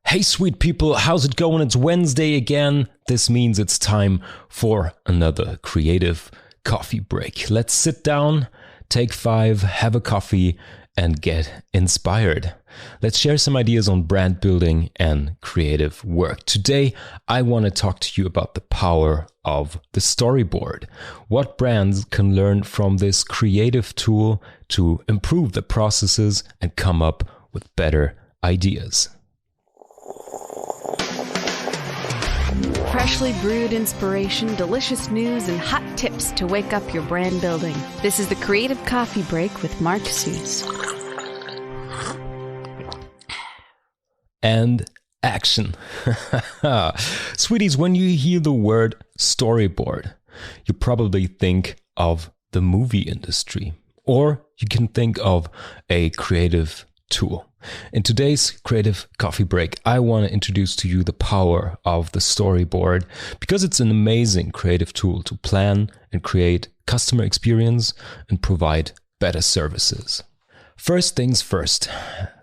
Hey sweet people, how's it going? It's Wednesday again. This means it's time for another creative coffee break. Let's sit down, take 5, have a coffee, and get inspired. Let's share some ideas on brand building and creative work. Today, I want to talk to you about the power of the storyboard. What brands can learn from this creative tool to improve the processes and come up with better ideas. Freshly brewed inspiration, delicious news, and hot tips to wake up your brand building. This is the Creative Coffee Break with Marc T. And action. Sweeties, when you hear the word storyboard, you probably think of the movie industry, or you can think of a creative tool. In today's Creative Coffee Break, I want to introduce to you the power of the storyboard because it's an amazing creative tool to plan and create customer experience and provide better services. First things first,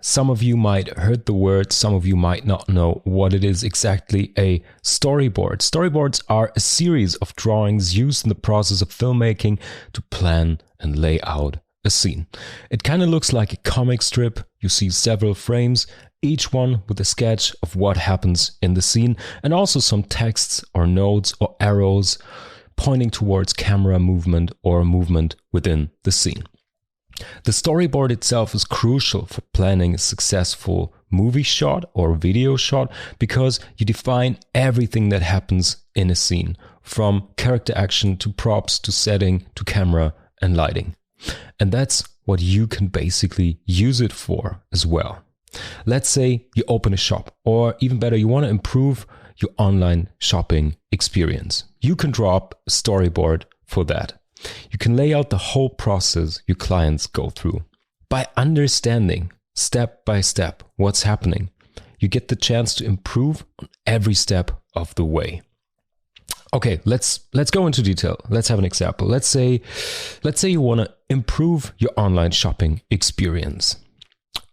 some of you might have heard the word, some of you might not know what it is exactly, a storyboard. Storyboards are a series of drawings used in the process of filmmaking to plan and lay out a scene. It kind of looks like a comic strip. You see several frames, each one with a sketch of what happens in the scene, and also some texts or notes or arrows pointing towards camera movement or movement within the scene. The storyboard itself is crucial for planning a successful movie shot or video shot because you define everything that happens in a scene, from character action to props to setting to camera and lighting. And that's what you can basically use it for as well. Let's say you open a shop, or even better, you want to improve your online shopping experience. You can draw up a storyboard for that. You can lay out the whole process your clients go through. By understanding step by step what's happening, you get the chance to improve on every step of the way. Okay, let's go into detail. Let's have an example. Let's say you want to improve your online shopping experience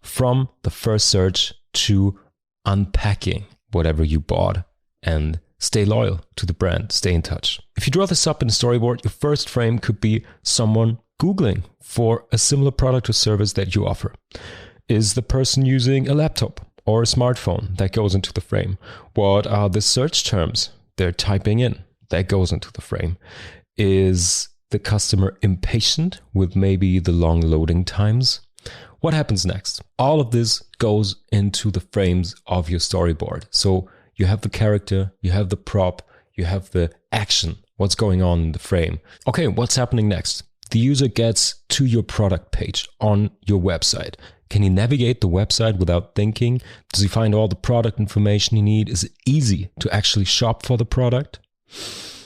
from the first search to unpacking whatever you bought and stay loyal to the brand, stay in touch. If you draw this up in a storyboard, your first frame could be someone Googling for a similar product or service that you offer. Is the person using a laptop or a smartphone? That goes into the frame. What are the search terms they're typing in? That goes into the frame. Is the customer impatient with maybe the long loading times? What happens next? All of this goes into the frames of your storyboard. So you have the character, you have the prop, you have the action, what's going on in the frame. Okay, what's happening next? The user gets to your product page on your website. Can he navigate the website without thinking? Does he find all the product information he needs? Is it easy to actually shop for the product?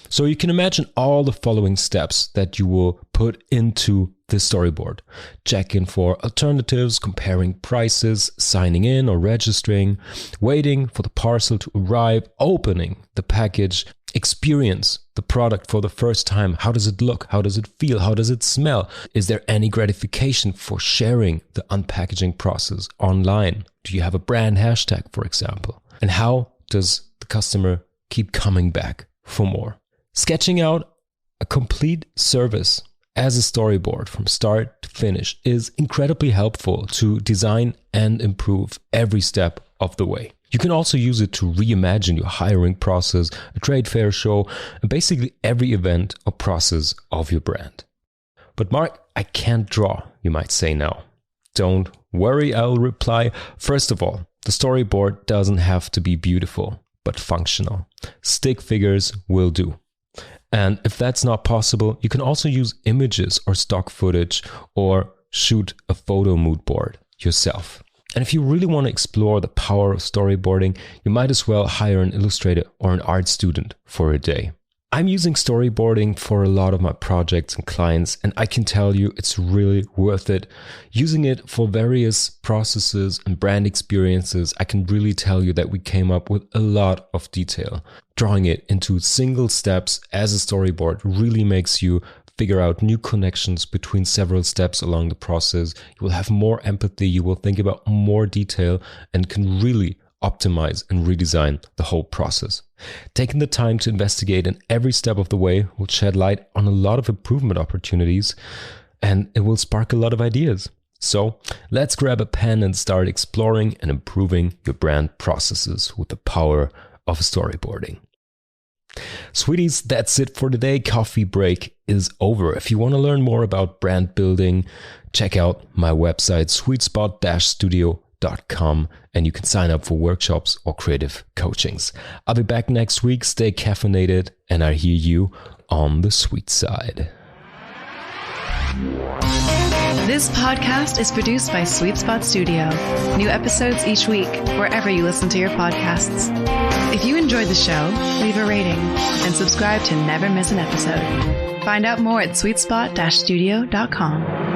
So you can imagine all the following steps that you will put into the storyboard. Checking for alternatives, comparing prices, signing in or registering, waiting for the parcel to arrive, opening the package, experience the product for the first time. How does it look? How does it feel? How does it smell? Is there any gratification for sharing the unpackaging process online? Do you have a brand hashtag, for example? And how does the customer keep coming back for more? Sketching out a complete service as a storyboard from start to finish is incredibly helpful to design and improve every step of the way. You can also use it to reimagine your hiring process, a trade fair show, and basically every event or process of your brand. But Marc, I can't draw, you might say now. Don't worry, I'll reply. First of all, the storyboard doesn't have to be beautiful, but functional. Stick figures will do. And if that's not possible, you can also use images or stock footage or shoot a photo mood board yourself. And if you really want to explore the power of storyboarding, you might as well hire an illustrator or an art student for a day. I'm using storyboarding for a lot of my projects and clients, and I can tell you it's really worth it. Using it for various processes and brand experiences, I can really tell you that we came up with a lot of detail. Drawing it into single steps as a storyboard really makes you figure out new connections between several steps along the process. You will have more empathy, you will think about more detail, and can really optimize, and redesign the whole process. Taking the time to investigate in every step of the way will shed light on a lot of improvement opportunities, and it will spark a lot of ideas. So let's grab a pen and start exploring and improving your brand processes with the power of storyboarding. Sweeties, that's it for today. Coffee break is over. If you want to learn more about brand building, check out my website, sweetspot-studio.com, and you can sign up for workshops or creative coachings. I'll be back next week. Stay caffeinated, and I hear you on the sweet side. This podcast is produced by Sweetspot Studio. New episodes each week, wherever you listen to your podcasts. If you enjoyed the show, leave a rating and subscribe to never miss an episode. Find out more at sweetspot-studio.com.